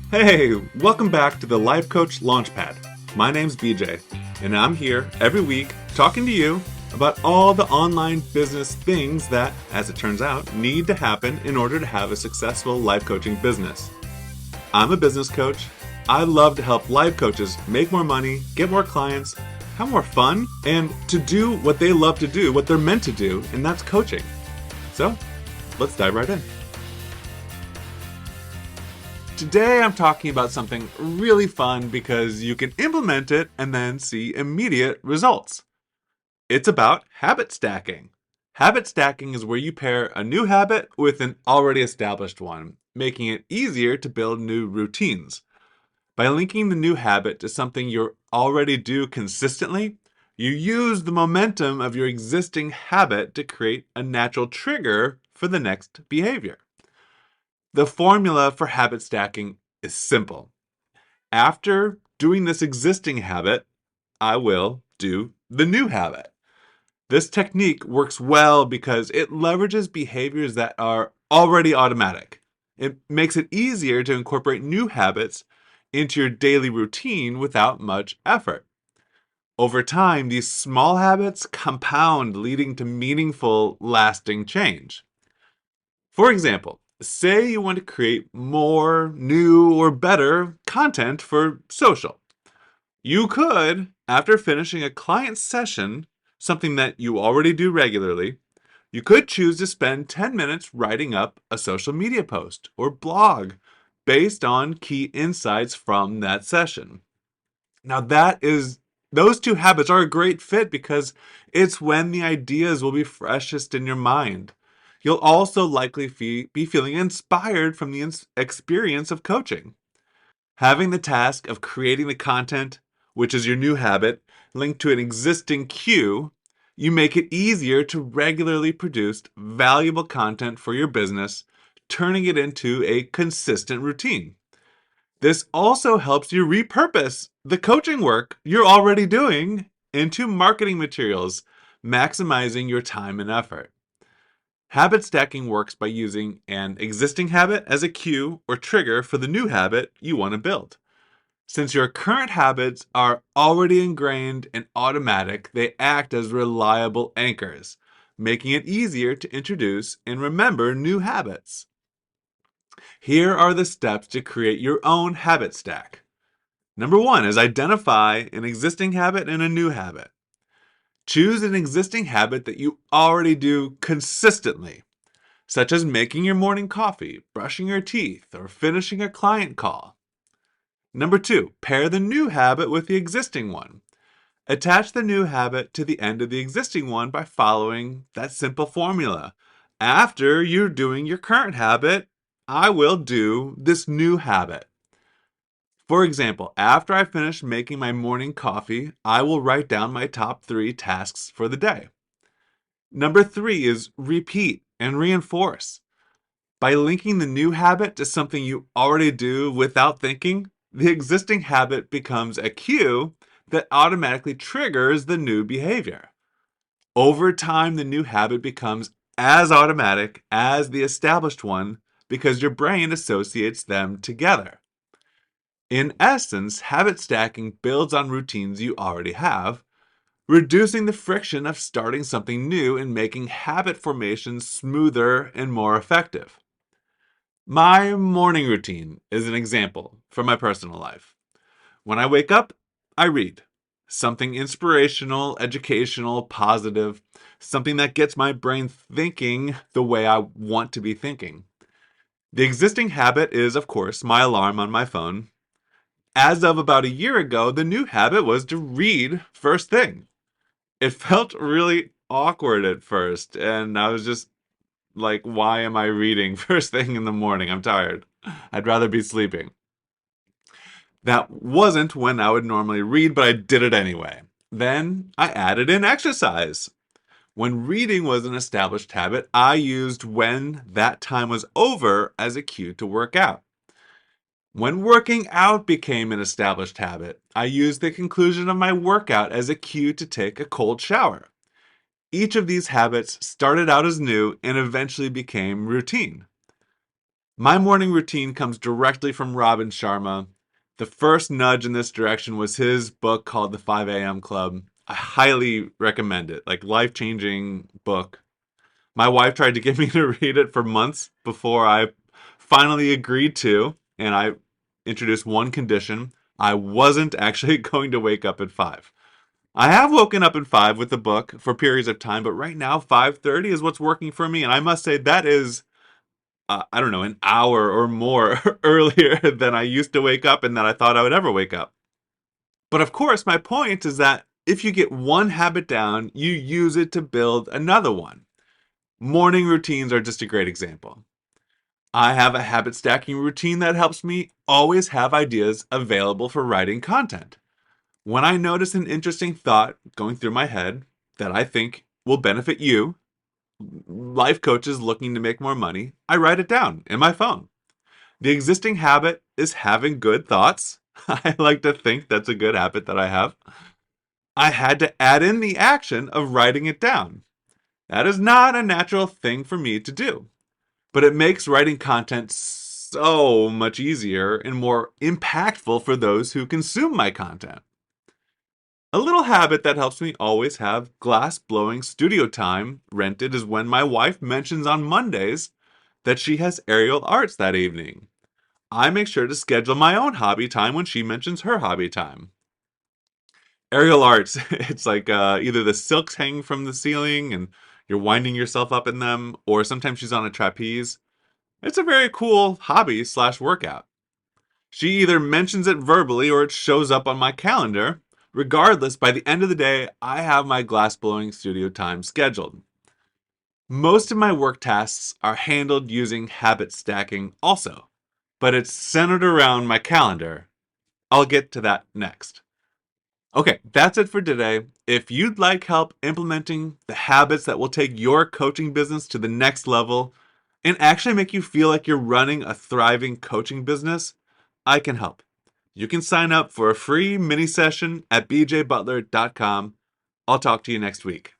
Hey, welcome back to the Life Coach Launchpad. My name's BJ, and I'm here every week talking to you about all the online business things that, as it turns out, need to happen in order to have a successful life coaching business. I'm a business coach. I love to help life coaches make more money, get more clients, have more fun, and to do what they love to do, what they're meant to do, and that's coaching. So, let's dive right in. Today I'm talking about something really fun because you can implement it and then see immediate results. It's about habit stacking. Habit stacking is where you pair a new habit with an already established one, making it easier to build new routines. By linking the new habit to something you already do consistently, you use the momentum of your existing habit to create a natural trigger for the next behavior. The formula for habit stacking is simple. After doing this existing habit, I will do the new habit. This technique works well because it leverages behaviors that are already automatic. It makes it easier to incorporate new habits into your daily routine without much effort. Over time, these small habits compound, leading to meaningful, lasting change. For example, say you want to create more, new, or better content for social. You could, after finishing a client session, something that you already do regularly, you could choose to spend 10 minutes writing up a social media post or blog based on key insights from that session. Now those two habits are a great fit because it's when the ideas will be freshest in your mind. You'll also likely be feeling inspired from the experience of coaching. Having the task of creating the content, which is your new habit, linked to an existing cue, you make it easier to regularly produce valuable content for your business, turning it into a consistent routine. This also helps you repurpose the coaching work you're already doing into marketing materials, maximizing your time and effort. Habit stacking works by using an existing habit as a cue or trigger for the new habit you want to build. Since your current habits are already ingrained and automatic, they act as reliable anchors, making it easier to introduce and remember new habits. Here are the steps to create your own habit stack. Number one is identify an existing habit and a new habit. Choose an existing habit that you already do consistently, such as making your morning coffee, brushing your teeth, or finishing a client call. Number two, pair the new habit with the existing one. Attach the new habit to the end of the existing one by following that simple formula. After you're doing your current habit, I will do this new habit. For example, after I finish making my morning coffee, I will write down my top 3 tasks for the day. Number 3 is repeat and reinforce. By linking the new habit to something you already do without thinking, the existing habit becomes a cue that automatically triggers the new behavior. Over time, the new habit becomes as automatic as the established one because your brain associates them together. In essence, habit stacking builds on routines you already have, reducing the friction of starting something new and making habit formation smoother and more effective. My morning routine is an example from my personal life. When I wake up, I read something inspirational, educational, positive, something that gets my brain thinking the way I want to be thinking. The existing habit is, of course, my alarm on my phone. As of about a year ago, the new habit was to read first thing. It felt really awkward at first, and I was just like, why am I reading first thing in the morning? I'm tired. I'd rather be sleeping. That wasn't when I would normally read, but I did it anyway. Then I added in exercise. When reading was an established habit, I used when that time was over as a cue to work out. When working out became an established habit, I used the conclusion of my workout as a cue to take a cold shower. Each of these habits started out as new and eventually became routine. My morning routine comes directly from Robin Sharma. The first nudge in this direction was his book called The 5 a.m. Club. I highly recommend it. Like, life-changing book. My wife tried to get me to read it for months before I finally agreed to, and I introduced one condition. I wasn't actually going to wake up at 5. I have woken up at 5 with the book for periods of time, but right now 5:30 is what's working for me, and I must say that is I don't know, an hour or more earlier than I used to wake up and that I thought I would ever wake up. But of course, my point is that if you get one habit down, you use it to build another one. Morning routines are just a great example. I have a habit stacking routine that helps me always have ideas available for writing content. When I notice an interesting thought going through my head that I think will benefit you, life coaches looking to make more money, I write it down in my phone. The existing habit is having good thoughts. I like to think that's a good habit that I have. I had to add in the action of writing it down. That is not a natural thing for me to do, but it makes writing content so much easier and more impactful for those who consume my content. A little habit that helps me always have glass blowing studio time rented is when my wife mentions on Mondays that she has aerial arts that evening. I make sure to schedule my own hobby time when she mentions her hobby time. Aerial arts, it's like either the silks hanging from the ceiling and you're winding yourself up in them, or sometimes she's on a trapeze. It's a very cool hobby slash workout. She either mentions it verbally or it shows up on my calendar. Regardless, by the end of the day, I have my glass blowing studio time scheduled. Most of my work tasks are handled using habit stacking also, but it's centered around my calendar. I'll get to that next. Okay, that's it for today. If you'd like help implementing the habits that will take your coaching business to the next level and actually make you feel like you're running a thriving coaching business, I can help. You can sign up for a free mini session at bjbutler.com. I'll talk to you next week.